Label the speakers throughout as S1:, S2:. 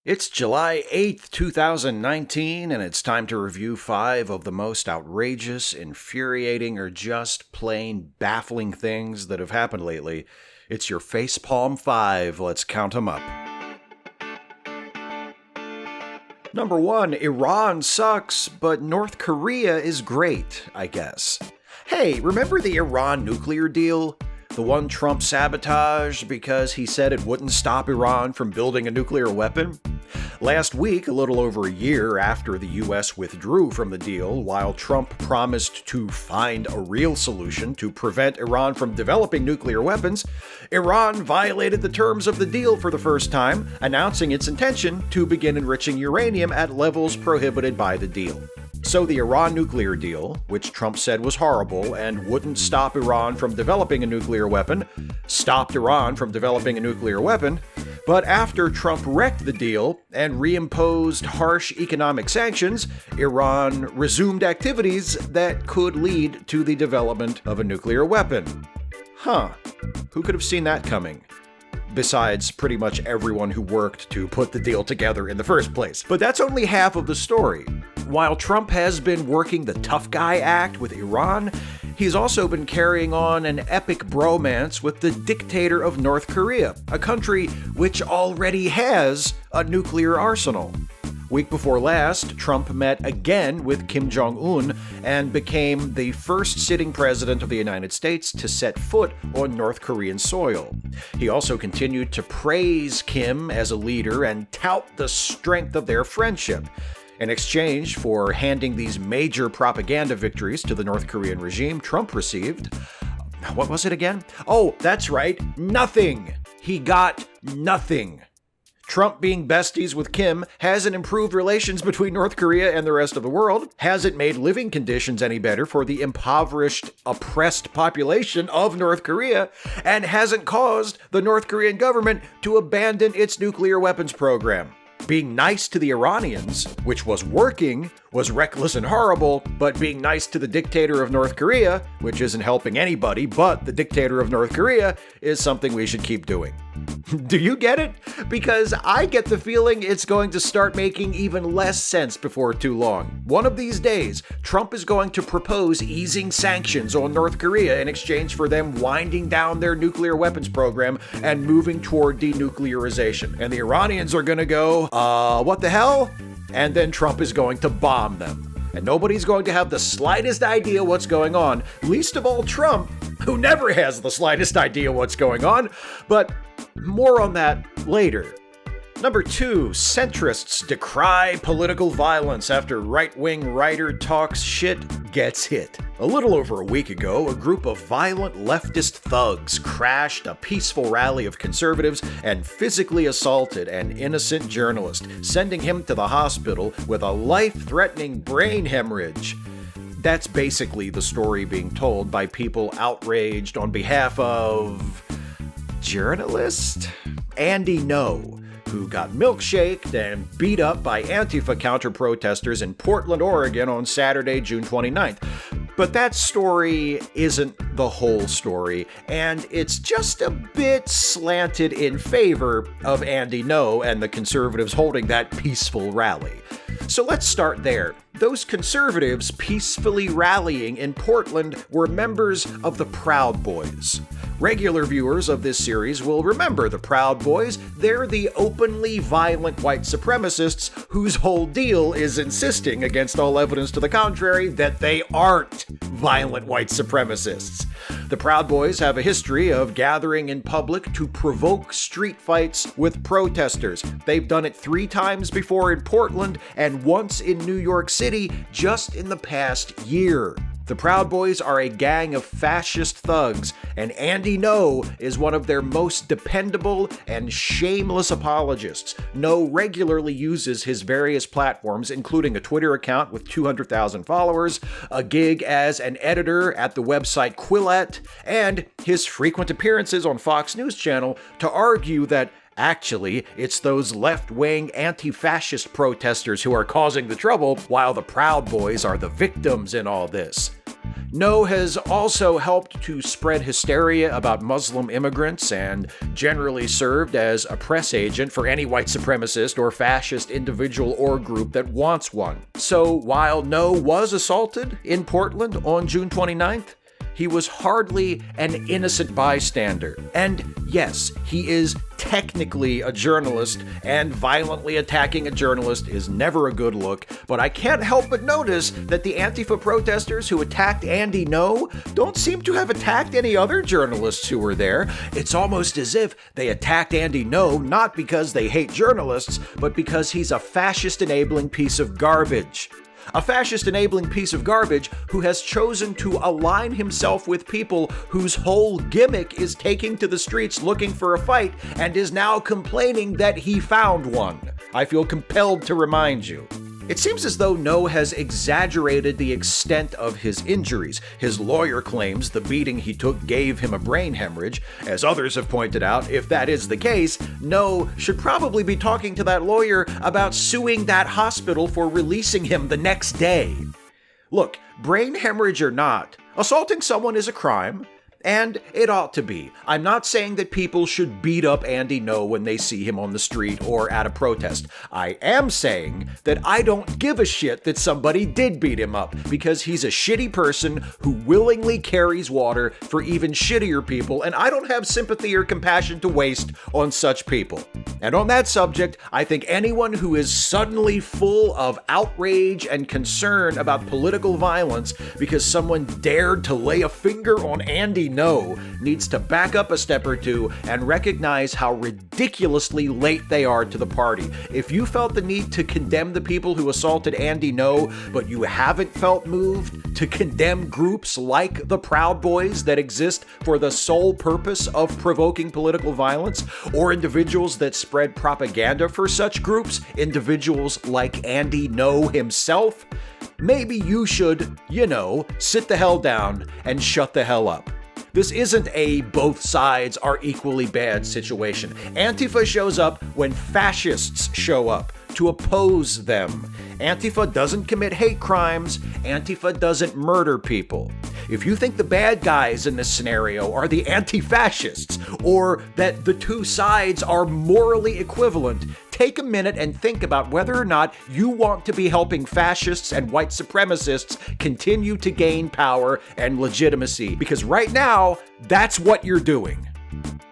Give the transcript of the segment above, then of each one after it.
S1: It's July 8th, 2019, and it's time to review 5 of the most outrageous, infuriating, or just plain baffling things that have happened lately. It's your Facepalm 5. Let's count them up. Number 1, Iran sucks, but North Korea is great, I guess. Hey, remember the Iran nuclear deal? The one Trump sabotaged because he said it wouldn't stop Iran from building a nuclear weapon? Last week, a little over a year after the US withdrew from the deal, while Trump promised to find a real solution to prevent Iran from developing nuclear weapons, Iran violated the terms of the deal for the first time, announcing its intention to begin enriching uranium at levels prohibited by the deal. So the Iran nuclear deal, which Trump said was horrible and wouldn't stop Iran from developing a nuclear weapon, stopped Iran from developing a nuclear weapon. But after Trump wrecked the deal and reimposed harsh economic sanctions, Iran resumed activities that could lead to the development of a nuclear weapon. Who could have seen that coming? Besides pretty much everyone who worked to put the deal together in the first place. But that's only half of the story. While Trump has been working the tough guy act with Iran, he's also been carrying on an epic bromance with the dictator of North Korea, a country which already has a nuclear arsenal. Week before last, Trump met again with Kim Jong-un and became the first sitting president of the United States to set foot on North Korean soil. He also continued to praise Kim as a leader and tout the strength of their friendship. In exchange for handing these major propaganda victories to the North Korean regime, Trump received, what was it again? Oh, that's right, nothing. He got nothing. Trump being besties with Kim hasn't improved relations between North Korea and the rest of the world, hasn't made living conditions any better for the impoverished, oppressed population of North Korea, and hasn't caused the North Korean government to abandon its nuclear weapons program. Being nice to the Iranians, which was working, was reckless and horrible, but being nice to the dictator of North Korea, which isn't helping anybody but the dictator of North Korea, is something we should keep doing. Do you get it? Because I get the feeling it's going to start making even less sense before too long. One of these days, Trump is going to propose easing sanctions on North Korea in exchange for them winding down their nuclear weapons program and moving toward denuclearization. And the Iranians are going to go, what the hell? And then Trump is going to bomb them. And nobody's going to have the slightest idea what's going on, least of all Trump, who never has the slightest idea what's going on. But more on that later. Number 2, centrists decry political violence after right-wing writer talks shit gets hit. A little over a week ago, a group of violent leftist thugs crashed a peaceful rally of conservatives and physically assaulted an innocent journalist, sending him to the hospital with a life-threatening brain hemorrhage. That's basically the story being told by people outraged on behalf of journalist Andy No, who got milkshaked and beat up by Antifa counter-protesters in Portland, Oregon on Saturday, June 29th. But that story isn't the whole story, and it's just a bit slanted in favor of Andy No and the conservatives holding that peaceful rally. So let's start there. Those conservatives peacefully rallying in Portland were members of the Proud Boys. Regular viewers of this series will remember the Proud Boys. They're the openly violent white supremacists whose whole deal is insisting, against all evidence to the contrary, that they aren't violent white supremacists. The Proud Boys have a history of gathering in public to provoke street fights with protesters. They've done it 3 times before in Portland and once in New York City just in the past year. The Proud Boys are a gang of fascist thugs, and Andy No is one of their most dependable and shameless apologists. No regularly uses his various platforms, including a Twitter account with 200,000 followers, a gig as an editor at the website Quillette, and his frequent appearances on Fox News Channel to argue that actually, it's those left-wing anti-fascist protesters who are causing the trouble, while the Proud Boys are the victims in all this. No has also helped to spread hysteria about Muslim immigrants and generally served as a press agent for any white supremacist or fascist individual or group that wants one. So while No was assaulted in Portland on June 29th, he was hardly an innocent bystander. And yes, he is technically a journalist, and violently attacking a journalist is never a good look, but I can't help but notice that the Antifa protesters who attacked Andy No don't seem to have attacked any other journalists who were there. It's almost as if they attacked Andy No not because they hate journalists, but because he's a fascist-enabling piece of garbage. A fascist-enabling piece of garbage who has chosen to align himself with people whose whole gimmick is taking to the streets looking for a fight and is now complaining that he found one. I feel compelled to remind you. It seems as though No has exaggerated the extent of his injuries. His lawyer claims the beating he took gave him a brain hemorrhage. As others have pointed out, if that is the case, No should probably be talking to that lawyer about suing that hospital for releasing him the next day. Look, brain hemorrhage or not, assaulting someone is a crime. And it ought to be. I'm not saying that people should beat up Andy No when they see him on the street or at a protest. I am saying that I don't give a shit that somebody did beat him up, because he's a shitty person who willingly carries water for even shittier people, and I don't have sympathy or compassion to waste on such people. And on that subject, I think anyone who is suddenly full of outrage and concern about political violence because someone dared to lay a finger on Andy No needs to back up a step or two and recognize how ridiculously late they are to the party. If you felt the need to condemn the people who assaulted Andy No, but you haven't felt moved to condemn groups like the Proud Boys that exist for the sole purpose of provoking political violence, or individuals that spread propaganda for such groups, individuals like Andy No himself, maybe you should, sit the hell down and shut the hell up. This isn't a both sides are equally bad situation. Antifa shows up when fascists show up to oppose them. Antifa doesn't commit hate crimes. Antifa doesn't murder people. If you think the bad guys in this scenario are the anti-fascists, or that the two sides are morally equivalent, take a minute and think about whether or not you want to be helping fascists and white supremacists continue to gain power and legitimacy, because right now, that's what you're doing.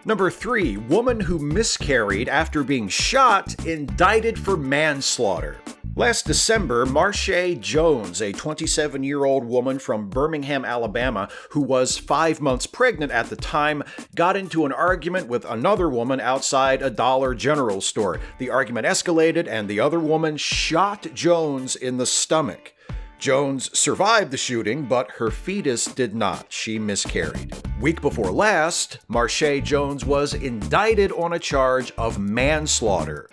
S1: Number 3, woman who miscarried after being shot, indicted for manslaughter. Last December, Marche Jones, a 27-year-old woman from Birmingham, Alabama, who was 5 months pregnant at the time, got into an argument with another woman outside a Dollar General store. The argument escalated, and the other woman shot Jones in the stomach. Jones survived the shooting, but her fetus did not. She miscarried. Week before last, Marche Jones was indicted on a charge of manslaughter.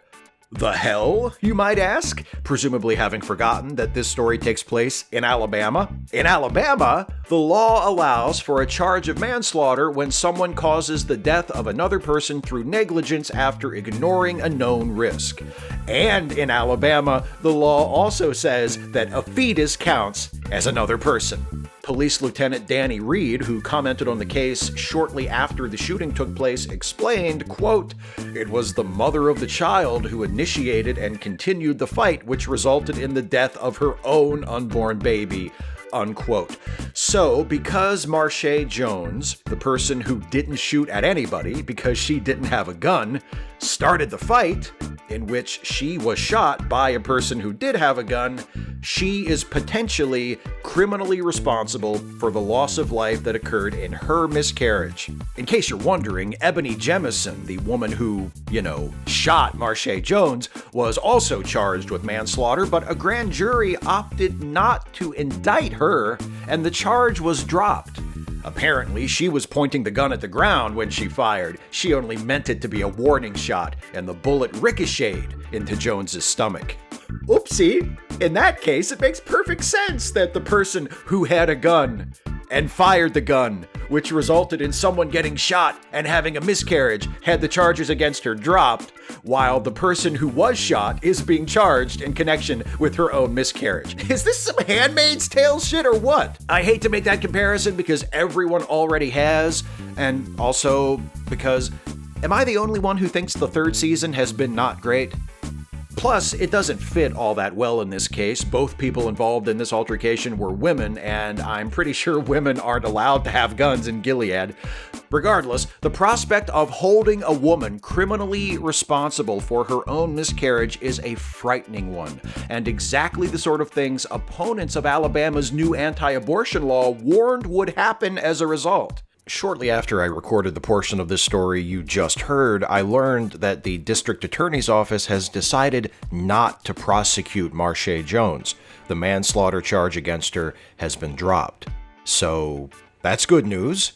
S1: The hell, you might ask? Presumably having forgotten that this story takes place in Alabama. In Alabama, the law allows for a charge of manslaughter when someone causes the death of another person through negligence after ignoring a known risk. And in Alabama, the law also says that a fetus counts as another person. Police Lieutenant Danny Reed, who commented on the case shortly after the shooting took place, explained, quote, "It was the mother of the child who initiated and continued the fight, which resulted in the death of her own unborn baby," unquote. So, because Marche Jones, the person who didn't shoot at anybody because she didn't have a gun, started the fight, in which she was shot by a person who did have a gun, she is potentially criminally responsible for the loss of life that occurred in her miscarriage. In case you're wondering, Ebony Jemison, the woman who, shot Marche Jones, was also charged with manslaughter, but a grand jury opted not to indict her, and the charge was dropped. Apparently, she was pointing the gun at the ground when she fired. She only meant it to be a warning shot, and the bullet ricocheted into Jones's stomach. Oopsie! In that case, it makes perfect sense that the person who had a gun and fired the gun, which resulted in someone getting shot and having a miscarriage, had the charges against her dropped, while the person who was shot is being charged in connection with her own miscarriage. Is this some Handmaid's Tale shit or what? I hate to make that comparison because everyone already has, and also because am I the only one who thinks the third season has been not great? Plus, it doesn't fit all that well in this case. Both people involved in this altercation were women, and I'm pretty sure women aren't allowed to have guns in Gilead. Regardless, the prospect of holding a woman criminally responsible for her own miscarriage is a frightening one, and exactly the sort of things opponents of Alabama's new anti-abortion law warned would happen as a result. Shortly after I recorded the portion of this story you just heard, I learned that the district attorney's office has decided not to prosecute Marsha Jones. The manslaughter charge against her has been dropped. So, that's good news.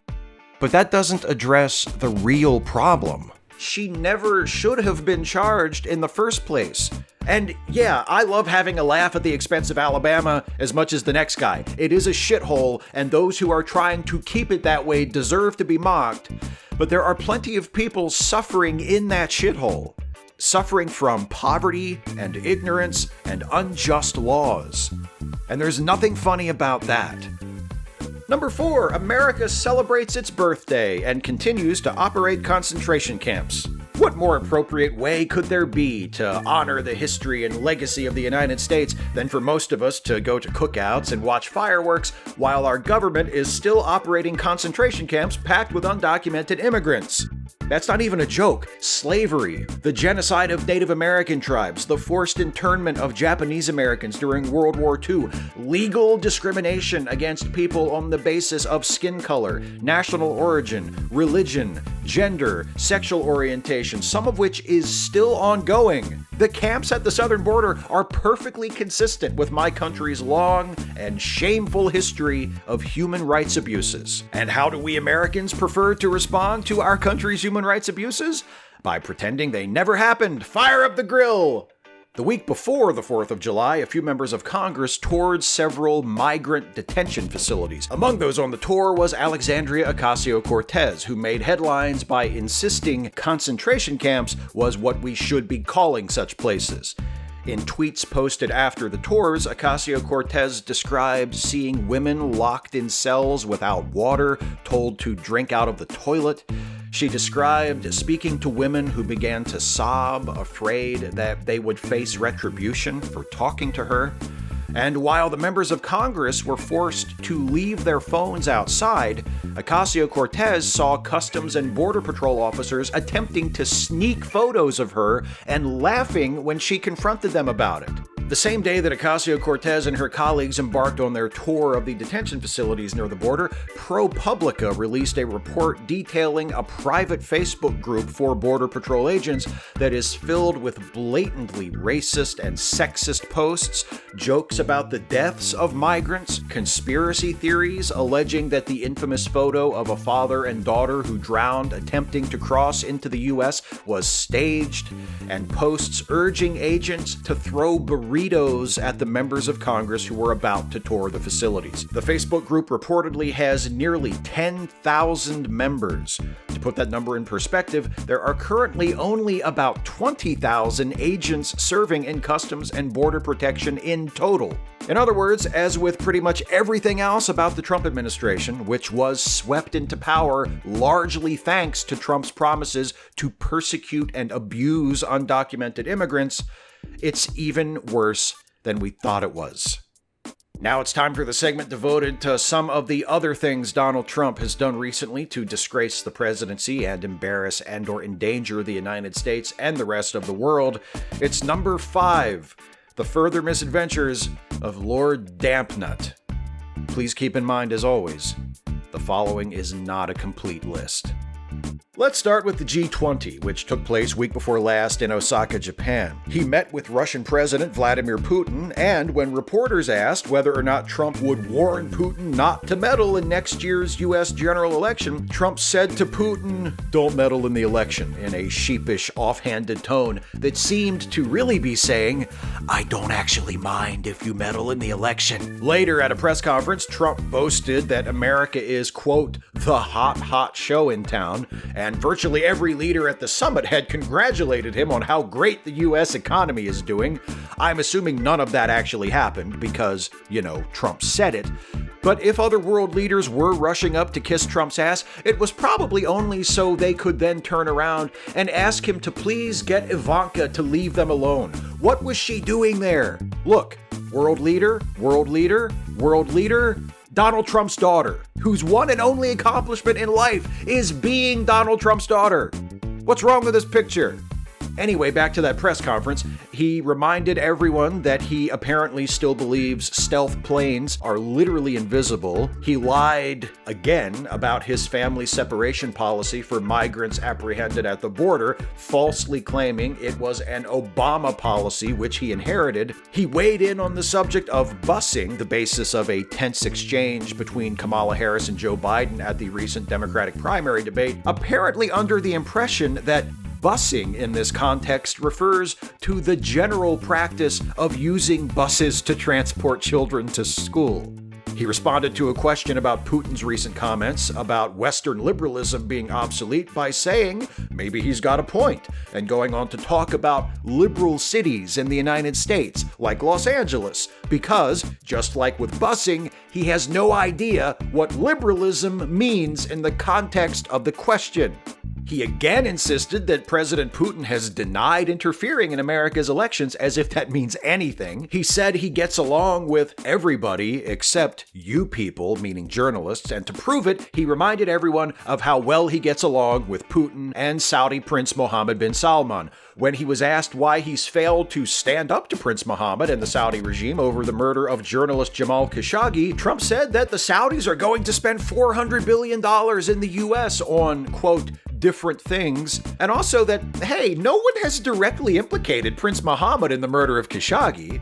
S1: But that doesn't address the real problem. She never should have been charged in the first place. And yeah, I love having a laugh at the expense of Alabama as much as the next guy. It is a shithole, and those who are trying to keep it that way deserve to be mocked. But there are plenty of people suffering in that shithole. Suffering from poverty and ignorance and unjust laws. And there's nothing funny about that. Number 4, America celebrates its birthday and continues to operate concentration camps. What more appropriate way could there be to honor the history and legacy of the United States than for most of us to go to cookouts and watch fireworks while our government is still operating concentration camps packed with undocumented immigrants? That's not even a joke. Slavery, the genocide of Native American tribes, the forced internment of Japanese Americans during World War II, legal discrimination against people on the basis of skin color, national origin, religion, gender, sexual orientation, some of which is still ongoing. The camps at the southern border are perfectly consistent with my country's long and shameful history of human rights abuses. And how do we Americans prefer to respond to our country's human rights abuses? By pretending they never happened. Fire up the grill! The week before the 4th of July, a few members of Congress toured several migrant detention facilities. Among those on the tour was Alexandria Ocasio-Cortez, who made headlines by insisting concentration camps was what we should be calling such places. In tweets posted after the tours, Ocasio-Cortez described seeing women locked in cells without water, told to drink out of the toilet. She described speaking to women who began to sob, afraid that they would face retribution for talking to her. And while the members of Congress were forced to leave their phones outside, Ocasio-Cortez saw Customs and Border Patrol officers attempting to sneak photos of her and laughing when she confronted them about it. The same day that Ocasio-Cortez and her colleagues embarked on their tour of the detention facilities near the border, ProPublica released a report detailing a private Facebook group for Border Patrol agents that is filled with blatantly racist and sexist posts, jokes about the deaths of migrants, conspiracy theories alleging that the infamous photo of a father and daughter who drowned attempting to cross into the U.S. was staged, and posts urging agents to throw burritos at the members of Congress who were about to tour the facilities. The Facebook group reportedly has nearly 10,000 members. To put that number in perspective, there are currently only about 20,000 agents serving in Customs and Border Protection in total. In other words, as with pretty much everything else about the Trump administration, which was swept into power largely thanks to Trump's promises to persecute and abuse undocumented immigrants, it's even worse than we thought it was. Now it's time for the segment devoted to some of the other things Donald Trump has done recently to disgrace the presidency and embarrass and/or endanger the United States and the rest of the world. It's number 5, the further misadventures of Lord Dampnut. Please keep in mind, as always, the following is not a complete list. Let's start with the G20, which took place week before last in Osaka, Japan. He met with Russian President Vladimir Putin, and when reporters asked whether or not Trump would warn Putin not to meddle in next year's U.S. general election, Trump said to Putin, "Don't meddle in the election," in a sheepish, offhanded tone that seemed to really be saying, "I don't actually mind if you meddle in the election." Later at a press conference, Trump boasted that America is, quote, "the hot show in town," and virtually every leader at the summit had congratulated him on how great the US economy is doing. I'm assuming none of that actually happened because, Trump said it. But if other world leaders were rushing up to kiss Trump's ass, it was probably only so they could then turn around and ask him to please get Ivanka to leave them alone. What was she doing there? Look, world leader, Donald Trump's daughter, whose one and only accomplishment in life is being Donald Trump's daughter. What's wrong with this picture? Anyway, back to that press conference. He reminded everyone that he apparently still believes stealth planes are literally invisible. He lied again about his family separation policy for migrants apprehended at the border, falsely claiming it was an Obama policy which he inherited. He weighed in on the subject of busing, the basis of a tense exchange between Kamala Harris and Joe Biden at the recent Democratic primary debate, apparently under the impression that busing in this context refers to the general practice of using buses to transport children to school. He responded to a question about Putin's recent comments about Western liberalism being obsolete by saying maybe he's got a point, and going on to talk about liberal cities in the United States, like Los Angeles, because, just like with busing, he has no idea what liberalism means in the context of the question. He again insisted that President Putin has denied interfering in America's elections, as if that means anything. He said he gets along with everybody except you people, meaning journalists, and to prove it, he reminded everyone of how well he gets along with Putin and Saudi Prince Mohammed bin Salman. When he was asked why he's failed to stand up to Prince Mohammed and the Saudi regime over the murder of journalist Jamal Khashoggi, Trump said that the Saudis are going to spend $400 billion in the U.S. on, quote, different things, and also that, hey, no one has directly implicated Prince Mohammed in the murder of Khashoggi.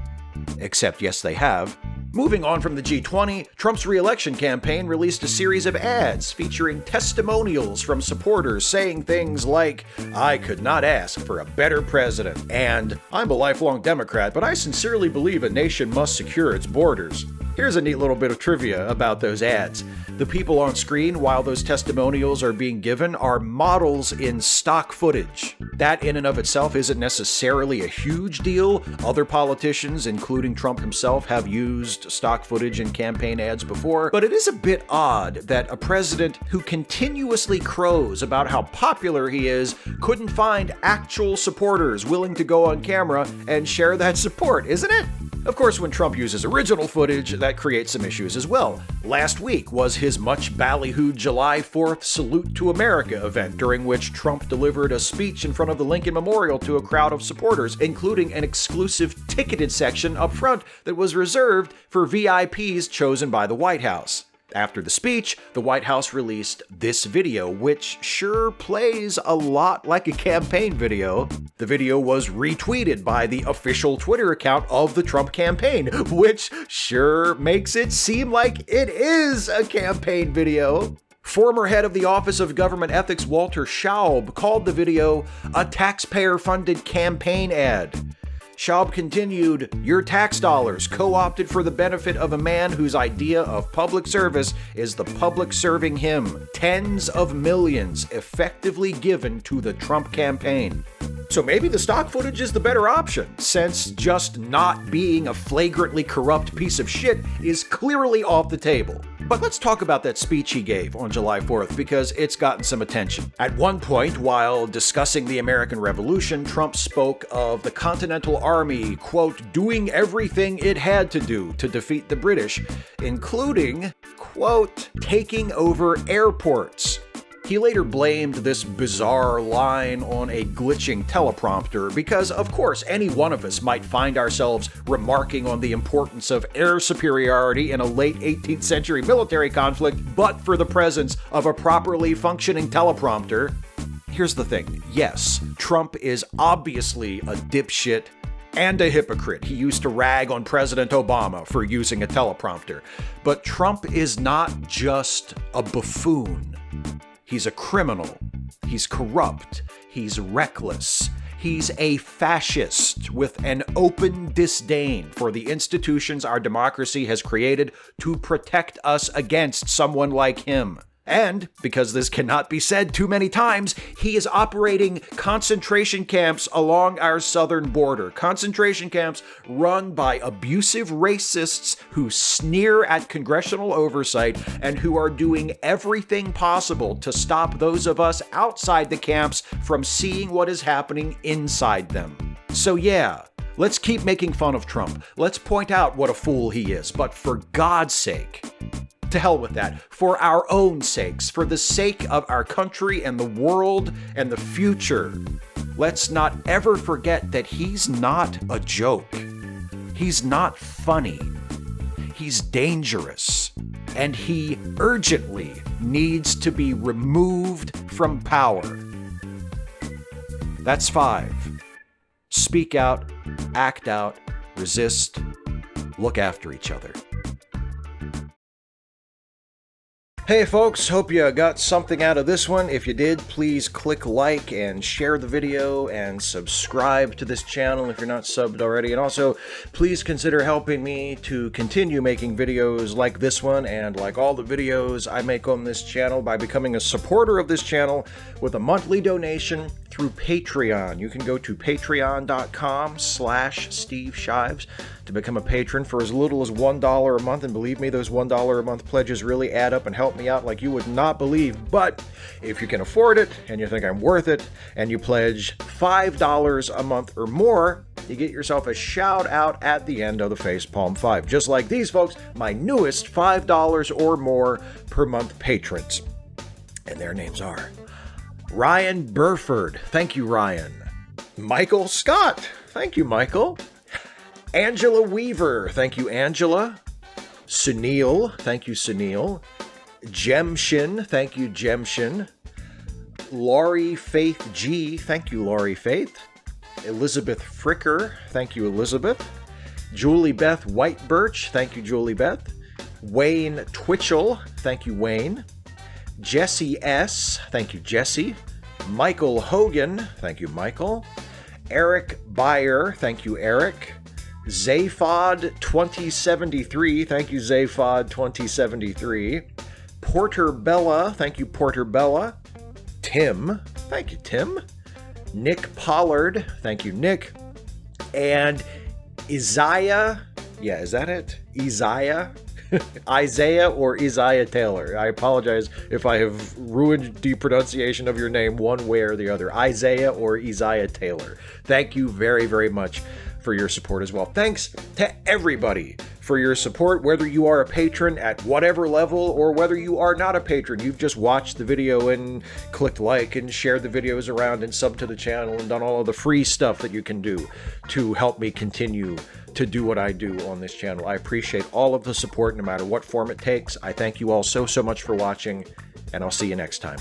S1: Except, yes, they have. Moving on from the G20, Trump's re-election campaign released a series of ads featuring testimonials from supporters saying things like, "I could not ask for a better president," and "I'm a lifelong Democrat, but I sincerely believe a nation must secure its borders." Here's a neat little bit of trivia about those ads. The people on screen while those testimonials are being given are models in stock footage. That in and of itself isn't necessarily a huge deal. Other politicians, including Trump himself, have used stock footage in campaign ads before, but it is a bit odd that a president who continuously crows about how popular he is couldn't find actual supporters willing to go on camera and share that support, isn't it? Of course, when Trump uses original footage, that creates some issues as well. Last week was his much ballyhooed July 4th Salute to America event, during which Trump delivered a speech in front of the Lincoln Memorial to a crowd of supporters, including an exclusive ticketed section up front that was reserved for VIPs chosen by the White House. After the speech, the White House released this video, which sure plays a lot like a campaign video. The video was retweeted by the official Twitter account of the Trump campaign, which sure makes it seem like it is a campaign video. Former head of the Office of Government Ethics Walter Schaub called the video a taxpayer-funded campaign ad. Schaub continued, "Your tax dollars co-opted for the benefit of a man whose idea of public service is the public serving him. Tens of millions effectively given to the Trump campaign." So maybe the stock footage is the better option, since just not being a flagrantly corrupt piece of shit is clearly off the table. But let's talk about that speech he gave on July 4th, because it's gotten some attention. At one point, while discussing the American Revolution, Trump spoke of the Continental Army, quote, doing everything it had to do to defeat the British, including, quote, taking over airports. He later blamed this bizarre line on a glitching teleprompter because, of course, any one of us might find ourselves remarking on the importance of air superiority in a late 18th century military conflict, but for the presence of a properly functioning teleprompter. Here's the thing. Yes, Trump is obviously a dipshit and a hypocrite. He used to rag on President Obama for using a teleprompter. But Trump is not just a buffoon. He's a criminal. He's corrupt. He's reckless. He's a fascist with an open disdain for the institutions our democracy has created to protect us against someone like him. And, because this cannot be said too many times, he is operating concentration camps along our southern border. Concentration camps run by abusive racists who sneer at congressional oversight and who are doing everything possible to stop those of us outside the camps from seeing what is happening inside them. So yeah, let's keep making fun of Trump. Let's point out what a fool he is. But for God's sake, to hell with that. For our own sakes, for the sake of our country and the world and the future, let's not ever forget that he's not a joke. He's not funny. He's dangerous. And he urgently needs to be removed from power. That's 5. Speak out, act out, resist, look after each other. Hey folks, hope you got something out of this one. If you did, please click like and share the video and subscribe to this channel if you're not subbed already. And also, please consider helping me to continue making videos like this one and like all the videos I make on this channel by becoming a supporter of this channel with a monthly donation through Patreon. You can go to patreon.com/Steve Shives to become a patron for as little as $1 a month. And believe me, those $1 a month pledges really add up and help me out like you would not believe. But if you can afford it and you think I'm worth it and you pledge $5 a month or more, you get yourself a shout out at the end of the Facepalm 5. Just like these folks, my newest $5 or more per month patrons. And their names are Ryan Burford. Thank you, Ryan. Michael Scott. Thank you, Michael. Angela Weaver. Thank you, Angela. Sunil. Thank you, Sunil. Jemshin. Thank you, Jemshin. Laurie Faith G. Thank you, Laurie Faith. Elizabeth Fricker. Thank you, Elizabeth. Julie Beth Whitebirch. Thank you, Julie Beth. Wayne Twitchell. Thank you, Wayne. Jesse S. Thank you, Jesse. Michael Hogan. Thank you, Michael. Eric Byer. Thank you, Eric. Zaphod 2073. Thank you, Zaphod 2073. Porter Bella. Thank you, Porter Bella. Tim. Thank you, Tim. Nick Pollard. Thank you, Nick. And Isaiah. Yeah, is that it? Isaiah? Isaiah or Isaiah Taylor. I apologize if I have ruined the pronunciation of your name one way or the other. Isaiah or Isaiah Taylor. Thank you very, very much for your support as well. Thanks to everybody for your support, whether you are a patron at whatever level or whether you are not a patron. You've just watched the video and clicked like and shared the videos around and subbed to the channel and done all of the free stuff that you can do to help me continue to do what I do on this channel. I appreciate all of the support no matter what form it takes. I thank you all so much for watching, and I'll see you next time.